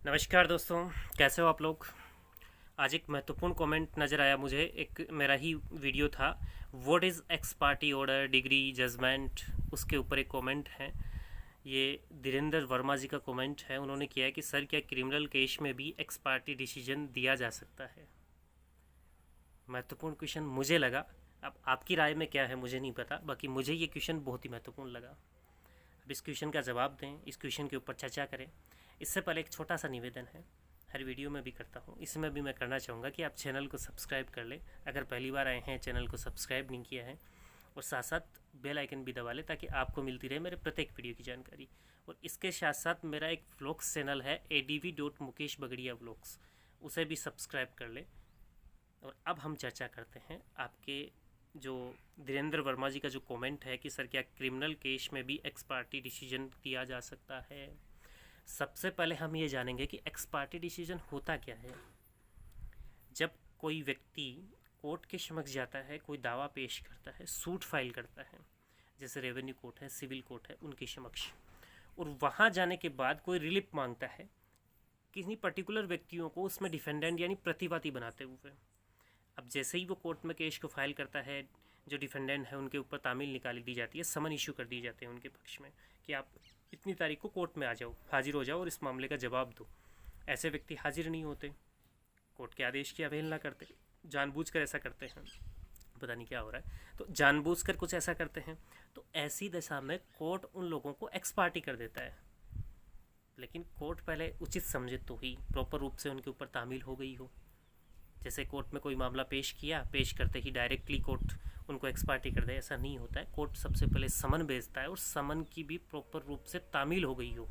नमस्कार दोस्तों, कैसे हो आप लोग। आज एक महत्वपूर्ण कमेंट नज़र आया मुझे। एक मेरा ही वीडियो था, what is ex parte order decree judgement, उसके ऊपर एक कमेंट है। ये धीरेन्द्र वर्मा जी का कमेंट है। उन्होंने किया है कि सर क्या क्रिमिनल केस में भी एक्स पार्टी डिसीजन दिया जा सकता है। महत्वपूर्ण क्वेश्चन मुझे लगा। अब आपकी राय में क्या है मुझे नहीं पता, बाकी मुझे ये क्वेश्चन बहुत ही महत्वपूर्ण लगा। अब इस क्वेश्चन का जवाब दें, इस क्वेश्चन के ऊपर चर्चा करें। इससे पहले एक छोटा सा निवेदन है, हर वीडियो में भी करता हूँ, इसमें भी मैं करना चाहूँगा कि आप चैनल को सब्सक्राइब कर लें। अगर पहली बार आए हैं, चैनल को सब्सक्राइब नहीं किया है, और साथ साथ बेल आइकन भी दबा लें ताकि आपको मिलती रहे मेरे प्रत्येक वीडियो की जानकारी। और इसके साथ साथ मेरा एक व्लॉग्स चैनल है adv.मुकेश व्लॉग्स, उसे भी सब्सक्राइब कर लें। और अब हम चर्चा करते हैं आपके जो धीरेन्द्र वर्मा जी का जो कमेंट है कि सर क्या क्रिमिनल केस में भी एक्स पार्टी डिसीजन दिया जा सकता है। सबसे पहले हम ये जानेंगे कि एक्स पार्टी डिसीजन होता क्या है। जब कोई व्यक्ति कोर्ट के समक्ष जाता है, कोई दावा पेश करता है, सूट फाइल करता है, जैसे रेवेन्यू कोर्ट है, सिविल कोर्ट है, उनके समक्ष, और वहाँ जाने के बाद कोई रिलीफ मांगता है किसी पर्टिकुलर व्यक्तियों को उसमें डिफेंडेंट यानी प्रतिवादी बनाते हुए। अब जैसे ही वो कोर्ट में केस को फाइल करता है, जो डिफेंडेंट है उनके ऊपर तामील निकाली दी जाती है, समन इशू कर दिए जाते हैं उनके पक्ष में कि आप इतनी तारीख को कोर्ट में आ जाओ, हाजिर हो जाओ और इस मामले का जवाब दो। ऐसे व्यक्ति हाजिर नहीं होते, कोर्ट के आदेश की अवहेलना करते, जानबूझकर ऐसा करते हैं, पता नहीं क्या हो रहा है, तो जानबूझकर कुछ ऐसा करते हैं। तो ऐसी दशा में कोर्ट उन लोगों को एक्स पार्टी कर देता है। लेकिन कोर्ट पहले उचित समझे तो ही प्रॉपर रूप से उनके ऊपर तामील हो गई हो। जैसे कोर्ट में कोई मामला पेश किया, पेश करते ही डायरेक्टली कोर्ट उनको एक्स पार्टी कर दे, ऐसा नहीं होता है। कोर्ट सबसे पहले समन भेजता है और समन की भी प्रॉपर रूप से तामील हो गई हो,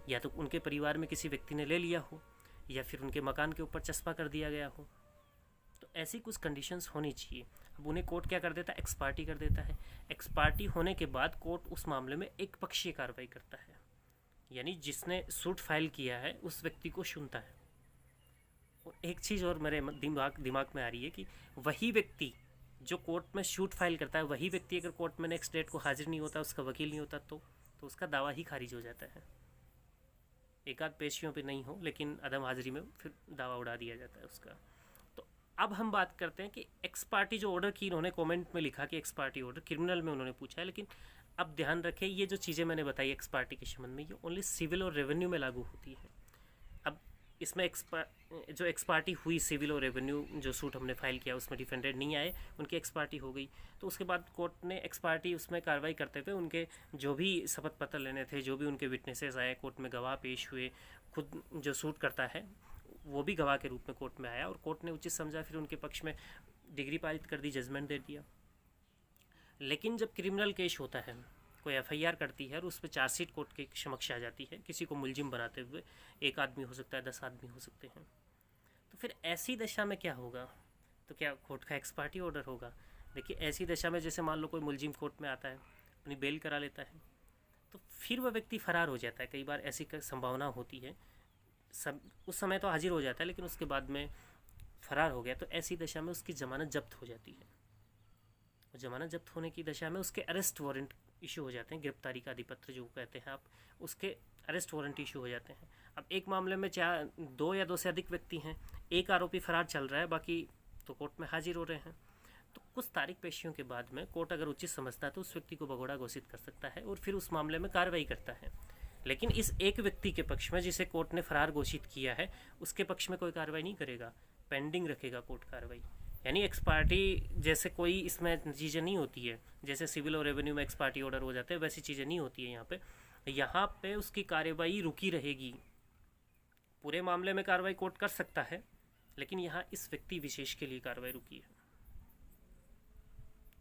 या तो उनके परिवार में किसी व्यक्ति ने ले लिया हो, या फिर उनके मकान के ऊपर चस्पा कर दिया गया हो। तो ऐसी कुछ कंडीशंस होनी चाहिए। अब उन्हें कोर्ट क्या कर देता है, एक्स पार्टी कर देता है। एक्स पार्टी होने के बाद कोर्ट उस मामले में एक पक्षीय कार्रवाई करता है, यानी जिसने सूट फाइल किया है उस व्यक्ति को सुनता है। और एक चीज़ और मेरे दिमाग में आ रही है कि वही व्यक्ति जो कोर्ट में शूट फाइल करता है, वही व्यक्ति अगर कोर्ट में नेक्स्ट डेट को हाजिर नहीं होता, उसका वकील नहीं होता, तो उसका दावा ही खारिज हो जाता है। एक आध पेशियों पे नहीं हो, लेकिन अदम हाजिरी में फिर दावा उड़ा दिया जाता है उसका। तो अब हम बात करते हैं कि एक्स पार्टी जो ऑर्डर की, इन्होंने कमेंट में लिखा कि एक्स पार्टी ऑर्डर क्रिमिनल में उन्होंने पूछा है, लेकिन अब ध्यान रखें ये जो चीज़ें मैंने बताई एक्स पार्टी के संबंध में, ये ओनली सिविल और रेवेन्यू में लागू होती है। अब इसमें जो एक्स पार्टी हुई सिविल और रेवेन्यू, जो सूट हमने फाइल किया उसमें डिफेंडेंट नहीं आए, उनकी एक्स पार्टी हो गई। तो उसके बाद कोर्ट ने एक्स पार्टी उसमें कार्रवाई करते हुए उनके जो भी शपथ पत्र लेने थे, जो भी उनके विटनेसेस आए, कोर्ट में गवाह पेश हुए, खुद जो सूट करता है वो भी गवाह के रूप में कोर्ट में आया, और कोर्ट ने उचित समझा, फिर उनके पक्ष में डिग्री पारित कर दी, जजमेंट दे दिया। लेकिन जब क्रिमिनल केस होता है, कोई एफआईआर करती है और उस पर चार्जशीट कोर्ट के समक्ष आ जाती है, किसी को मुलजिम बनाते हुए, एक आदमी हो सकता है, 10 आदमी हो सकते हैं, तो फिर ऐसी दशा में क्या होगा। तो क्या कोर्ट का एक्स पार्टी ऑर्डर होगा। देखिए ऐसी दशा में जैसे मान लो कोई मुलजिम कोर्ट में आता है, अपनी बेल करा लेता है, तो फिर वह व्यक्ति फरार हो जाता है। कई बार ऐसी संभावना होती है, सब उस समय तो हाजिर हो जाता है लेकिन उसके बाद में फरार हो गया, तो ऐसी दशा में उसकी ज़मानत जब्त हो जाती है। और ज़मानत जब्त होने की दशा में उसके अरेस्ट वारंट इशू हो जाते हैं, गिरफ्तारी का अधिपत्र जो कहते हैं आप, उसके अरेस्ट वारंट इशू हो जाते हैं। अब एक मामले में चाहे 2 या 2 से अधिक व्यक्ति हैं, एक आरोपी फरार चल रहा है, बाकी तो कोर्ट में हाजिर हो रहे हैं, तो कुछ तारीख पेशियों के बाद में कोर्ट अगर उचित समझता है तो उस व्यक्ति को भगोड़ा घोषित कर सकता है और फिर उस मामले में कार्रवाई करता है। लेकिन इस एक व्यक्ति के पक्ष में जिसे कोर्ट ने फरार घोषित किया है, उसके पक्ष में कोई कार्रवाई नहीं करेगा, पेंडिंग रखेगा कोर्ट कार्रवाई। यानी एक्स पार्टी जैसे कोई इसमें चीज़ें नहीं होती है, जैसे सिविल और रेवेन्यू में एक्स पार्टी ऑर्डर हो जाते हैं, वैसी चीज़ें नहीं होती है। यहाँ पे उसकी कार्रवाई रुकी रहेगी। पूरे मामले में कार्रवाई कोर्ट कर सकता है, लेकिन यहाँ इस व्यक्ति विशेष के लिए कार्रवाई रुकी है।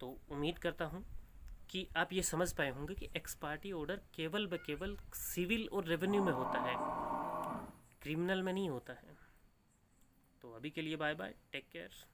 तो उम्मीद करता हूँ कि आप ये समझ पाए होंगे कि एक्स पार्टी ऑर्डर केवल व केवल सिविल और रेवेन्यू में होता है, क्रिमिनल में नहीं होता है। तो अभी के लिए बाय बाय, टेक केयर।